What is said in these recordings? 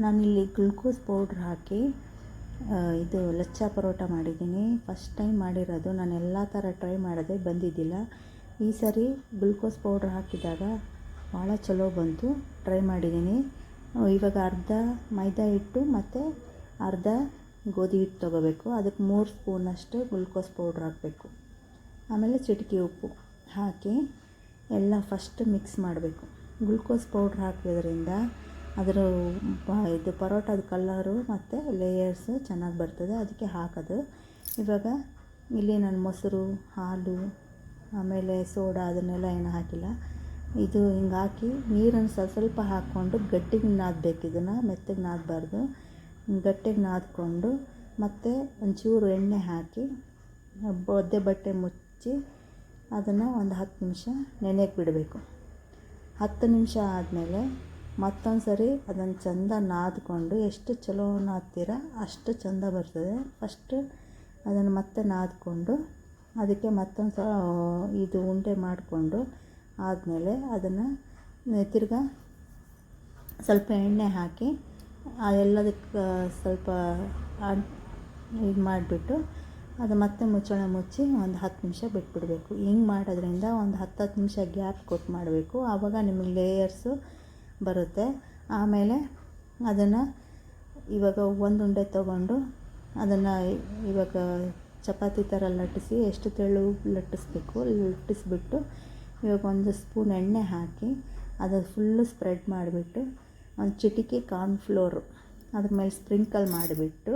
ನಾನಿಲ್ಲಿ glucose powder ಹಾಕಿ ಇದು ಲಚ್ಚ ಪರೋಟ ಮಾಡಿದ್ದೀನಿ. ಫಸ್ಟ್ ಟೈಮ್ ಮಾಡಿರೋದು. ನಾನು ಎಲ್ಲ ಥರ ಟ್ರೈ ಮಾಡಿದೆ, ಬಂದಿದ್ದಿಲ್ಲ. ಈ ಸರಿ ಗ್ಲುಕೋಸ್ ಪೌಡ್ರ್ ಹಾಕಿದಾಗ ಭಾಳ ಚಲೋ ಬಂತು. ಟ್ರೈ ಮಾಡಿದ್ದೀನಿ. ಇವಾಗ ಅರ್ಧ ಮೈದಾ ಹಿಟ್ಟು ಮತ್ತು ಅರ್ಧ ಗೋಧಿ ಹಿಟ್ಟು ತೊಗೋಬೇಕು. ಅದಕ್ಕೆ 3 ಸ್ಪೂನಷ್ಟು ಗ್ಲುಕೋಸ್ ಪೌಡ್ರ್ ಹಾಕಬೇಕು. ಆಮೇಲೆ ಚಿಟಿಕೆ ಉಪ್ಪು ಹಾಕಿ ಎಲ್ಲ ಫಸ್ಟ್ ಮಿಕ್ಸ್ ಮಾಡಬೇಕು. ಗ್ಲುಕೋಸ್ ಪೌಡ್ರ್ ಹಾಕೋದ್ರಿಂದ ಅದರ ಇದು ಪರೋಟದ ಕಲ್ಲರು ಮತ್ತು ಲೇಯರ್ಸು ಚೆನ್ನಾಗಿ ಬರ್ತದೆ, ಅದಕ್ಕೆ ಹಾಕೋದು. ಇವಾಗ ಇಲ್ಲಿ ನಾನು ಮೊಸರು, ಹಾಲು, ಆಮೇಲೆ ಸೋಡಾ ಅದನ್ನೆಲ್ಲ ಏನು ಹಾಕಿಲ್ಲ. ಇದು ಹಿಂಗೆ ಹಾಕಿ ನೀರನ್ನು ಸ್ವಲ್ಪ ಹಾಕ್ಕೊಂಡು ಗಟ್ಟಿಗೆ ನಾದಬೇಕು. ಇದನ್ನು ಮೆತ್ತಗೆ ನಾದಬಾರ್ದು, ಗಟ್ಟಿಗೆ ನಾದ್ಕೊಂಡು ಮತ್ತು ಒಂಚೂರು ಎಣ್ಣೆ ಹಾಕಿ ಒದ್ದೆ ಬಟ್ಟೆ ಮುಚ್ಚಿ ಅದನ್ನು ಒಂದು 10 ನಿಮಿಷ ನೆನೆಯಕ್ಕೆ ಬಿಡಬೇಕು. 10 ನಿಮಿಷ ಆದಮೇಲೆ ಮತ್ತೊಂದು ಸರಿ ಅದನ್ನು ಚೆಂದ ನಾದ್ಕೊಂಡು, ಎಷ್ಟು ಚಲೋ ನಾದ್ತೀರ ಅಷ್ಟು ಚೆಂದ ಬರ್ತದೆ. ಫಸ್ಟು ಅದನ್ನು ಮತ್ತೆ ನಾದ್ಕೊಂಡು ಅದಕ್ಕೆ ಮತ್ತೊಂದು ಇದು ಉಂಡೆ ಮಾಡಿಕೊಂಡು ಆದಮೇಲೆ ಅದನ್ನು ತಿರ್ಗಾ ಸ್ವಲ್ಪ ಎಣ್ಣೆ ಹಾಕಿ ಎಲ್ಲದಕ್ಕೆ ಸ್ವಲ್ಪ ಇದು ಮಾಡಿಬಿಟ್ಟು ಅದು ಮತ್ತೆ ಮುಚ್ಚಳ ಮುಚ್ಚಿ ಒಂದು 10 ನಿಮಿಷ ಬಿಟ್ಬಿಡಬೇಕು. ಹಿಂಗೆ ಮಾಡೋದ್ರಿಂದ ಒಂದು 10 ನಿಮಿಷ ಗ್ಯಾಪ್ ಕೊಟ್ಟು ಮಾಡಬೇಕು. ಆವಾಗ ನಿಮಗೆ ಲೇಯರ್ಸು ಬರುತ್ತೆ. ಆಮೇಲೆ ಅದನ್ನು ಇವಾಗ ಒಂದು ಉಂಡೆ ತೊಗೊಂಡು ಅದನ್ನು ಇವಾಗ ಚಪಾತಿ ಥರ ಲಟ್ಟಿಸಿ, ಎಷ್ಟು ತೆಳು ಲಟ್ಟಿಸ್ಬೇಕು ಲಟ್ಟಿಸ್ಬಿಟ್ಟು ಇವಾಗ 1 ಸ್ಪೂನ್ ಎಣ್ಣೆ ಹಾಕಿ ಅದು ಫುಲ್ಲು ಸ್ಪ್ರೆಡ್ ಮಾಡಿಬಿಟ್ಟು ಒಂದು ಚಿಟಿಕೆ ಕಾರ್ನ್ಫ್ಲೋರು ಅದ್ರ ಮೇಲೆ ಸ್ಪ್ರಿಂಕಲ್ ಮಾಡಿಬಿಟ್ಟು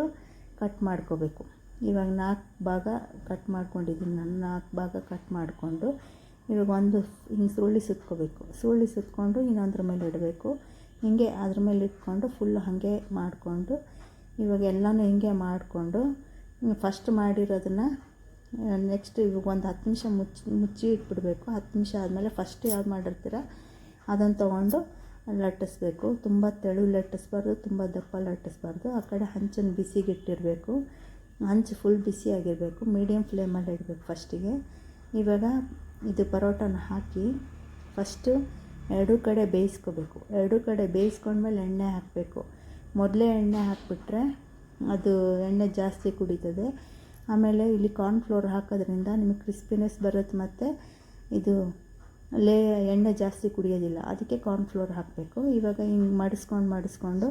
ಕಟ್ ಮಾಡ್ಕೋಬೇಕು. ಇವಾಗ 4 ಭಾಗ ಕಟ್ ಮಾಡ್ಕೊಂಡಿದ್ದೀನಿ ನಾನು. 4 ಭಾಗ ಕಟ್ ಮಾಡಿಕೊಂಡು ಇವಾಗ ಒಂದು ಹಿಂಗೆ ಸುರುಳಿ ಸುತ್ಕೋಬೇಕು. ಸುರುಳಿ ಸುತ್ಕೊಂಡು ಇನ್ನೊಂದ್ರ ಮೇಲೆ ಇಡಬೇಕು. ಹಿಂಗೆ ಅದ್ರ ಮೇಲೆ ಇಟ್ಕೊಂಡು ಫುಲ್ಲು ಹಾಗೆ ಮಾಡಿಕೊಂಡು ಇವಾಗ ಎಲ್ಲನೂ ಹಿಂಗೆ ಮಾಡಿಕೊಂಡು ಫಸ್ಟ್ ಮಾಡಿರೋದನ್ನು ನೆಕ್ಸ್ಟ್ ಇವಾಗ ಒಂದು 10 ನಿಮಿಷ ಮುಚ್ಚಿ ಇಟ್ಬಿಡಬೇಕು. 10 ನಿಮಿಷ ಆದಮೇಲೆ ಫಸ್ಟ್ ಯಾವ್ದು ಮಾಡಿರ್ತೀರ ಅದನ್ನು ತೊಗೊಂಡು ಲಟ್ಟಿಸ್ಬೇಕು. ತುಂಬ ತೆಳು ಲಟ್ಟಿಸ್ಬಾರ್ದು, ತುಂಬ ದಪ್ಪ ಲಟ್ಟಿಸ್ಬಾರ್ದು. ಆ ಕಡೆ ಹಂಚನ್ನು ಬಿಸಿಗಿಟ್ಟಿರಬೇಕು. ಹಂಚು ಫುಲ್ ಬಿಸಿಯಾಗಿರಬೇಕು. ಮೀಡಿಯಮ್ ಫ್ಲೇಮಲ್ಲಿ ಇಡಬೇಕು ಫಸ್ಟಿಗೆ. ಇವಾಗ ಇದು ಪರೋಟನ ಹಾಕಿ ಫಸ್ಟು 2 ಕಡೆ ಬೇಯಿಸ್ಕೋಬೇಕು. 2 ಕಡೆ ಬೇಯಿಸ್ಕೊಂಡ್ಮೇಲೆ ಎಣ್ಣೆ ಹಾಕಬೇಕು. ಮೊದಲೇ ಎಣ್ಣೆ ಹಾಕಿಬಿಟ್ರೆ ಅದು ಎಣ್ಣೆ ಜಾಸ್ತಿ ಕುಡಿತದೆ. ಆಮೇಲೆ ಇಲ್ಲಿ ಕಾರ್ನ್ಫ್ಲೋರ್ ಹಾಕೋದ್ರಿಂದ ನಿಮಗೆ ಕ್ರಿಸ್ಪಿನೆಸ್ ಬರುತ್ತೆ ಮತ್ತು ಇದು ಎಣ್ಣೆ ಜಾಸ್ತಿ ಕುಡಿಯೋದಿಲ್ಲ, ಅದಕ್ಕೆ ಕಾರ್ನ್ಫ್ಲೋರ್ ಹಾಕಬೇಕು. ಇವಾಗ ಹಿಂಗೆ ಮಡಿಸ್ಕೊಂಡು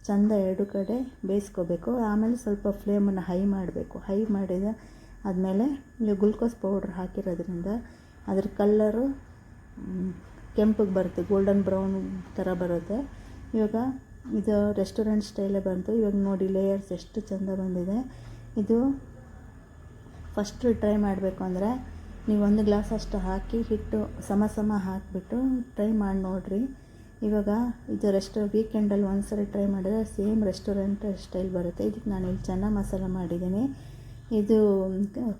ಚೆಂದ 2 ಕಡೆ ಬೇಯಿಸ್ಕೋಬೇಕು. ಆಮೇಲೆ ಸ್ವಲ್ಪ ಫ್ಲೇಮನ್ನು ಹೈ ಮಾಡಬೇಕು. ಹೈ ಮಾಡಿದ ಆದಮೇಲೆ ನೀವು ಗ್ಲುಕೋಸ್ ಪೌಡ್ರ್ ಹಾಕಿರೋದ್ರಿಂದ ಅದ್ರ ಕಲ್ಲರು ಕೆಂಪಗೆ ಬರುತ್ತೆ, ಗೋಲ್ಡನ್ ಬ್ರೌನ್ ಥರ ಬರುತ್ತೆ. ಇವಾಗ ಇದು ರೆಸ್ಟೋರೆಂಟ್ ಸ್ಟೈಲೇ ಬಂತು. ಇವಾಗ ನೋಡಿ ಲೇಯರ್ಸ್ ಎಷ್ಟು ಚೆಂದ ಬಂದಿದೆ. ಇದು ಫಸ್ಟು ಟ್ರೈ ಮಾಡಬೇಕು ಅಂದರೆ ನೀವು 1 ಗ್ಲಾಸ್ ಅಷ್ಟು ಹಾಕಿ ಹಿಟ್ಟು ಸಮ ಹಾಕಿಬಿಟ್ಟು ಟ್ರೈ ಮಾಡಿ ನೋಡಿರಿ. ಇವಾಗ ಇದು ವೀಕೆಂಡಲ್ಲಿ ಒಂದು ಸರಿ ಟ್ರೈ ಮಾಡಿದ್ರೆ ಸೇಮ್ ರೆಸ್ಟೋರೆಂಟ್ ಸ್ಟೈಲ್ ಬರುತ್ತೆ. ಇದಕ್ಕೆ ನಾನು ಇಲ್ಲಿ ಚೆನ್ನಾಗಿ ಮಸಾಲ ಮಾಡಿದ್ದೀನಿ. ಇದು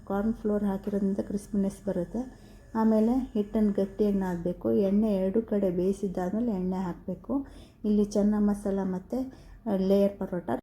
ಕಾರ್ನ್ಫ್ಲೋರ್ ಹಾಕಿರೋದ್ರಿಂದ ಕ್ರಿಸ್ಪಿನೆಸ್ ಬರುತ್ತೆ. ಆಮೇಲೆ ಹಿಟ್ಟನ್ನು ಗಟ್ಟಿಯಾಗಿ ನಾದಬೇಕು. ಎಣ್ಣೆ 2 ಕಡೆ ಬೇಯಿಸಿದ್ದಾದಮೇಲೆ ಎಣ್ಣೆ ಹಾಕಬೇಕು. ಇಲ್ಲಿ ಚೆನ್ನ ಮಸಾಲ ಮತ್ತು ಲೇಯರ್ ಪರೋಟ